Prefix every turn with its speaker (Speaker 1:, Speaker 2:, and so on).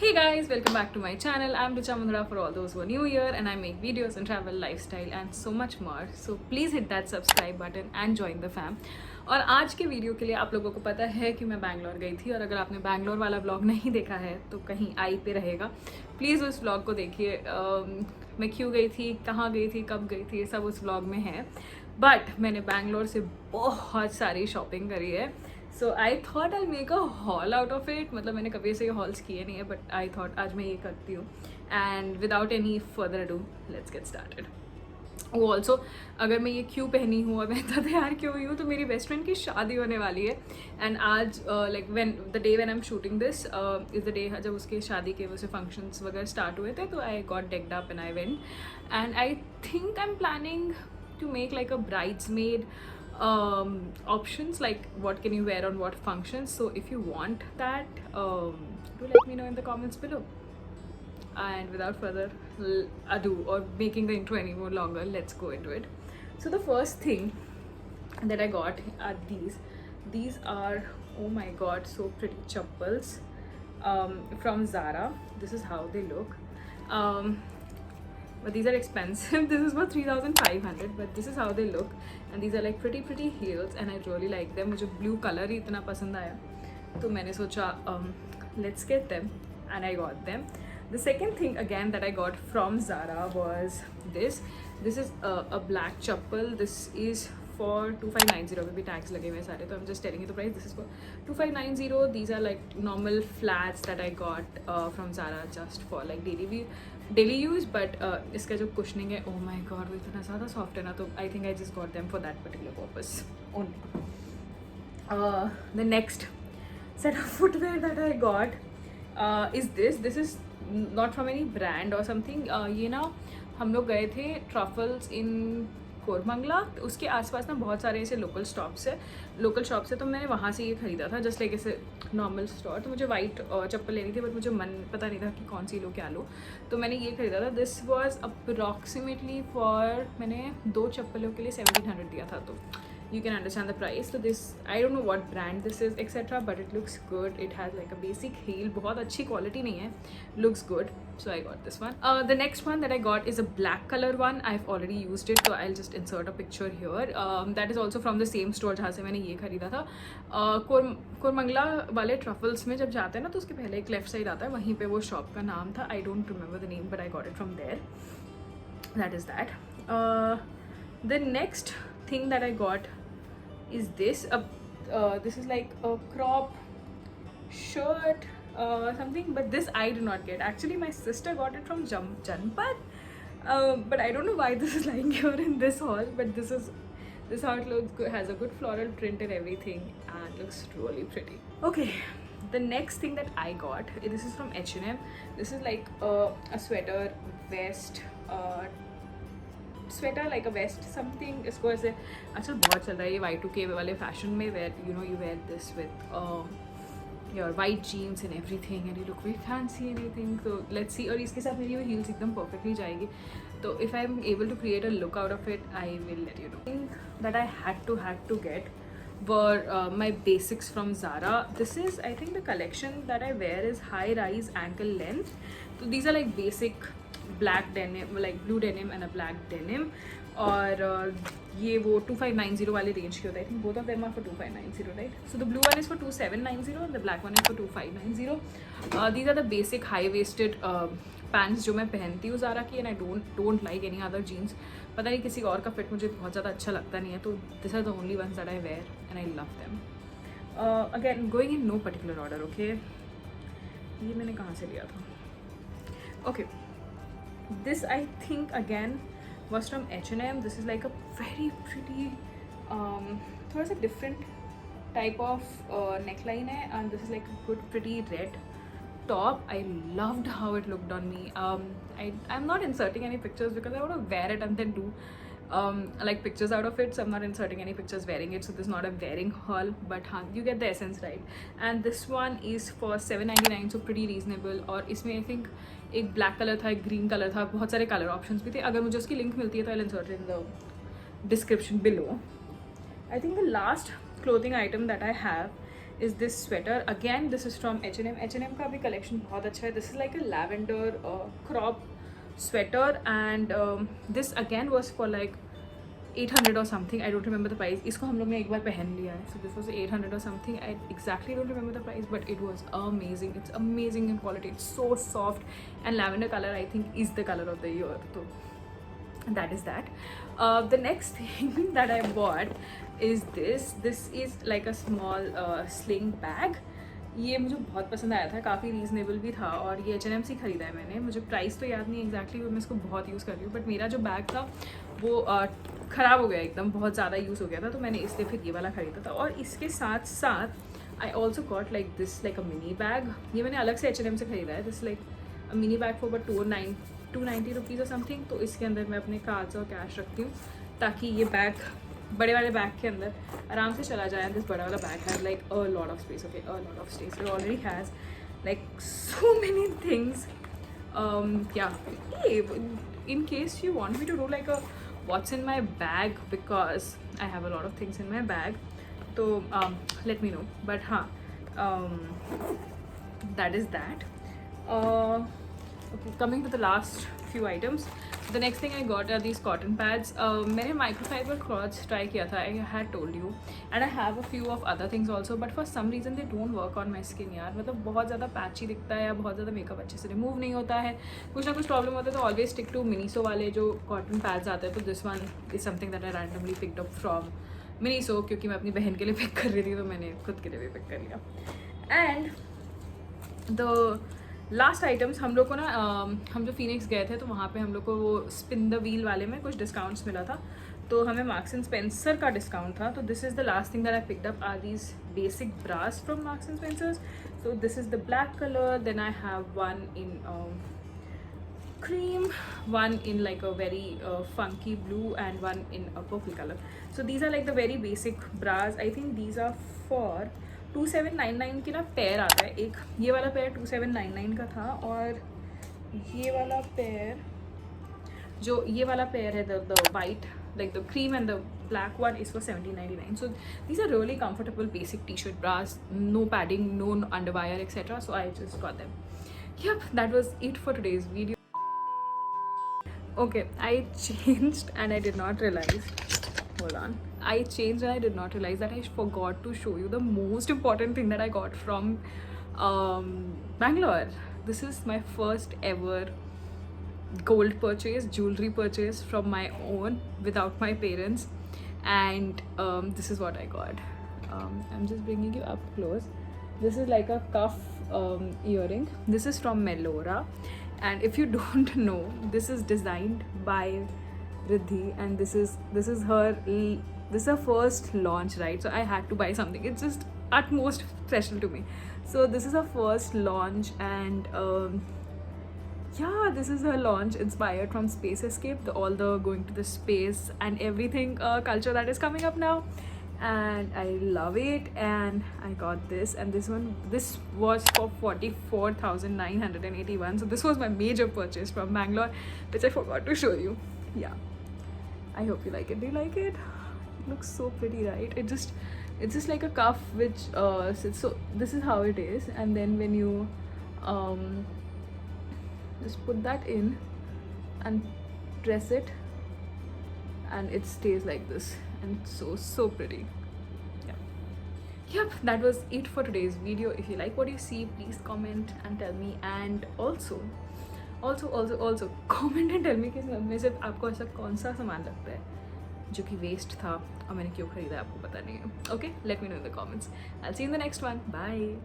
Speaker 1: Hey guys, welcome back to my channel. I'm Richa Mundra for all those who are new here, and I make videos on travel, lifestyle and so much more. So please hit that subscribe button and join the fam. और आज के video के लिए आप लोगों को पता है कि मैं बैंगलोर गई थी, और अगर आपने बैंगलोर वाला व्लॉग नहीं देखा है तो कहीं आई पे रहेगा, प्लीज़ उस व्लॉग को देखिए। मैं क्यों गई थी, कहाँ गई थी, कब गई थी, ये सब उस व्लॉग में है। बट मैंने बैंगलोर से बहुत सारी शॉपिंग करी है, so I thought I make a haul out of it. मतलब मैंने कभी ऐसे हॉल्स किए नहीं है, बट आई थॉट आज मैं ये करती हूँ। And without any further ado let's get started. वो ऑल्सो, अगर मैं ये क्यों पहनी हूँ और मैं इतना तैयार क्यों हुई हूँ, तो मेरी बेस्ट फ्रेंड की शादी होने वाली है। एंड आज like when the day when I am shooting this is the day जब उसके शादी के वैसे फंक्शंस वगैरह स्टार्ट हुए थे, तो I got decked up and I went. And I think I am planning to make like a bridesmaid options, like what can you wear on what functions. So if you want that, do let me know in the comments below. And without further ado or making the intro any more longer, let's go into it. So the first thing that I got are these are, oh my god, so pretty chappals from Zara. This is how they look. But these are expensive. This is for 3,500, but this is how they look, and these are like pretty heels, and I really like them. मुझे blue color ही इतना पसंद आया, तो मैंने सोचा let's get them, and I got them. The second thing again that I got from Zara was this. This is a black chappal. This is for 2590. में भी tags लगे हुए हैं सारे, तो I'm just telling you the price. This is for 2590. These are like normal flats that I got from Zara just for like daily use. But इसका जो cushioning है, oh my god, वो इतना ज़्यादा soft है ना, तो I think I just got them for that particular purpose only. The next set of footwear that I got is this. This is not from any brand or something. ये ना हम लोग गए थे ट्रफल्स इन कोरमंगला, तो उसके आसपास ना बहुत सारे ऐसे लोकल शॉप्स है, तो मैंने वहाँ से ये ख़रीदा था, जस्ट लाइक ऐसे नॉर्मल स्टोर। तो मुझे वाइट चप्पल लेनी थी, बट मुझे मन पता नहीं था कि कौन सी लो क्या लो, तो मैंने ये ख़रीदा था। दिस वॉज अप्रॉक्सीमेटली फॉर, मैंने 2 चप्पलों के लिए 1700 दिया था, तो you can understand the price. So this, I don't know what brand this is etc, but it looks good. It has like a basic heel, बहुत अच्छी quality नहीं है, looks good, so I got this one. The next one that I got is a black color one. I've already used it, so I'll just insert a picture here. That is also from the same store जहाँ से मैंने ये खरीदा था। कोरमंगला वाले truffles में जब जाते हैं ना, तो उसके पहले एक लेफ्ट साइड आता है, वहीं पे वो शॉप का नाम था, I don't remember the name, but I got it from there. That is that. The next thing that I got is this. This is like a crop shirt something, but this I did not get. Actually my sister got it from Janpat, but I don't know why this is lying here in this haul, but this is how it looks. Good, has a good floral print and everything, and looks really pretty. Okay, the next thing that I got, this is from H&M. This is like a sweater vest, sweater like a vest something. इसको ऐसे अच्छा बहुत चल रहा है ये Y2K वाले fashion में, wear you know you wear this with your white jeans and everything, and you look very fancy and everything. तो लेट्स सी, और इसके साथ मेरी वो हील्स एकदम परफेक्टली जाएगी, तो if I am able to create a look out of it, I will let you know. Thing that I had to get were my basics from Zara. This is, I think the collection that I wear is high rise ankle length. So these are like basic black denim, like blue denim and a black denim. और ये वो 2590 वाले range के होता है। I think both of them are for 2590, right? So the blue one is for 2790 and the black one is for 2590. These are the basic high waisted pants जो मैं पहनती हूँ Zara की, and I don't like any other jeans. पता नहीं किसी और का फिट मुझे बहुत ज़्यादा अच्छा लगता नहीं है, तो this are the only ones that I wear and I love them. Again going in no particular order, okay. ये मैंने कहाँ से लिया था? Okay, this I think again was from H&M. This is like a very pretty थोड़ा सा different type of neckline है, and this is like a good pretty red top. I loved how it looked on me. I'm not inserting any pictures because I want to wear it and then do like pictures out of it, so I'm not inserting any pictures wearing it, so this is not a wearing haul, but हाँ, you get the essence, right? And this one is for 799, so pretty reasonable. और इसमें I think एक black colour था, एक green colour था, बहुत सारे colour options भी थे। अगर मुझे उसकी लिंक मिलती है तो I will insert in the description below. I think the last clothing item that I have is this sweater. Again, this is from H&M. H&M का भी collection बहुत अच्छा है. This is like a lavender crop sweater, and this again was for like 800 or something. I don't remember the price. इसको हम लोग ने एक बार पहन लिया है. So this was 800 or something. I exactly don't remember the price, but it was amazing. It's amazing in quality. It's so soft, and lavender color I think is the color of the year. So that is that. The next thing that I bought is this. This is like a small sling bag. ये मुझे बहुत पसंद आया था, काफ़ी reasonable भी था, और ये H&M से ख़रीदा है मैंने. मुझे प्राइस तो याद नहीं एग्जैक्टली, मैं इसको बहुत यूज़ कर रही हूँ, बट मेरा जो बैग था वो ख़राब हो गया एकदम, बहुत ज़्यादा यूज़ हो गया था, तो मैंने इसलिए फिर ये वाला ख़रीदा था. और इसके साथ साथ I also got like this, like a mini bag. ये मैंने अलग से H&M से ख़रीदा है. This like a mini bag for but 290 rupees और समथिंग. तो इसके अंदर मैं अपने कार्ड्स और कैश रखती हूँ, ताकि ये बैग बड़े वाले बैग के अंदर आराम से चला जाए. दिस बड़ा वाला bag has like a lot of space. Okay, a lot of space. It already has like so many things. In case you want me to do like a what's in my bag, because I have a lot of things in my bag, so let me know. But that is that. Okay, coming to the last few items, the next thing I got are these cotton pads. मैंने microfiber cloths try किया था, I had told you, and I have a few of other things also, but for some reason they don't work on my skin यार. मतलब बहुत ज़्यादा patchy दिखता है, या बहुत ज़्यादा मेकअप अच्छे से रिमूव नहीं होता है, कुछ ना कुछ प्रॉब्लम होता है. तो ऑलवेज स्टिक टू मिनीसो वाले जो कॉटन पैड्स आते हैं. तो this one is something that I randomly picked up from Miniso, क्योंकि मैं अपनी बहन के लिए पिक कर रही थी, तो मैंने खुद के लिए भी पिक कर लिया. एंड द लास्ट आइटम्स, हम लोग को ना हम जो फिनिक्स गए थे, तो वहाँ पे हम लोग को वो स्पिन द व्हील वाले में कुछ डिस्काउंट्स मिला था, तो हमें मार्क्स एंड स्पेंसर का डिस्काउंट था. तो this is the last thing that I picked up are these basic bras from Marks and Spencers. So this is the black colour, then I have one in cream, one in like a very funky blue, and one in a purple color. So these are like the very basic bras. I think these are for 2799 की ना pair आता है. एक ये वाला pair 2799 का था, और ये वाला पेयर, जो ये वाला पेयर है, the white, like the cream and the black one is for 1799. So these are really comfortable basic t-shirt bras, no padding, no underwire, etc. So I just got them. Yep, that was it for today's video. Okay, I changed and I did not realize. Hold on. I changed and I did not realize that I forgot to show you the most important thing that I got from Bangalore. This is my first ever gold purchase, jewelry purchase from my own without my parents, and this is what I got. I'm just bringing you up close. This is like a cuff earring. This is from Melora, and if you don't know, this is designed by Riddhi, and this is her first launch, right? So I had to buy something. It's just utmost special to me. So this is her first launch, and yeah, this is her launch inspired from Space Escape, all the going to the space and everything culture that is coming up now, and I love it. And I got this, and this was for 44,981. So this was my major purchase from Bangalore, which I forgot to show you. Yeah, I hope you like it. Do you like it? It looks so pretty, right? It's just like a cuff which sits. So this is how it is, and then when you just put that in and press it, and it stays like this, and it's so pretty. Yep, that was it for today's video. If you like what you see, please comment and tell me, and also comment and tell me कि में से आपको ऐसा कौन सा सामान लगता है जो कि वेस्ट था और मैंने क्यों खरीदा, आपको पता नहीं है. Okay, let me know in the comments. I'll see you in the next one. Bye.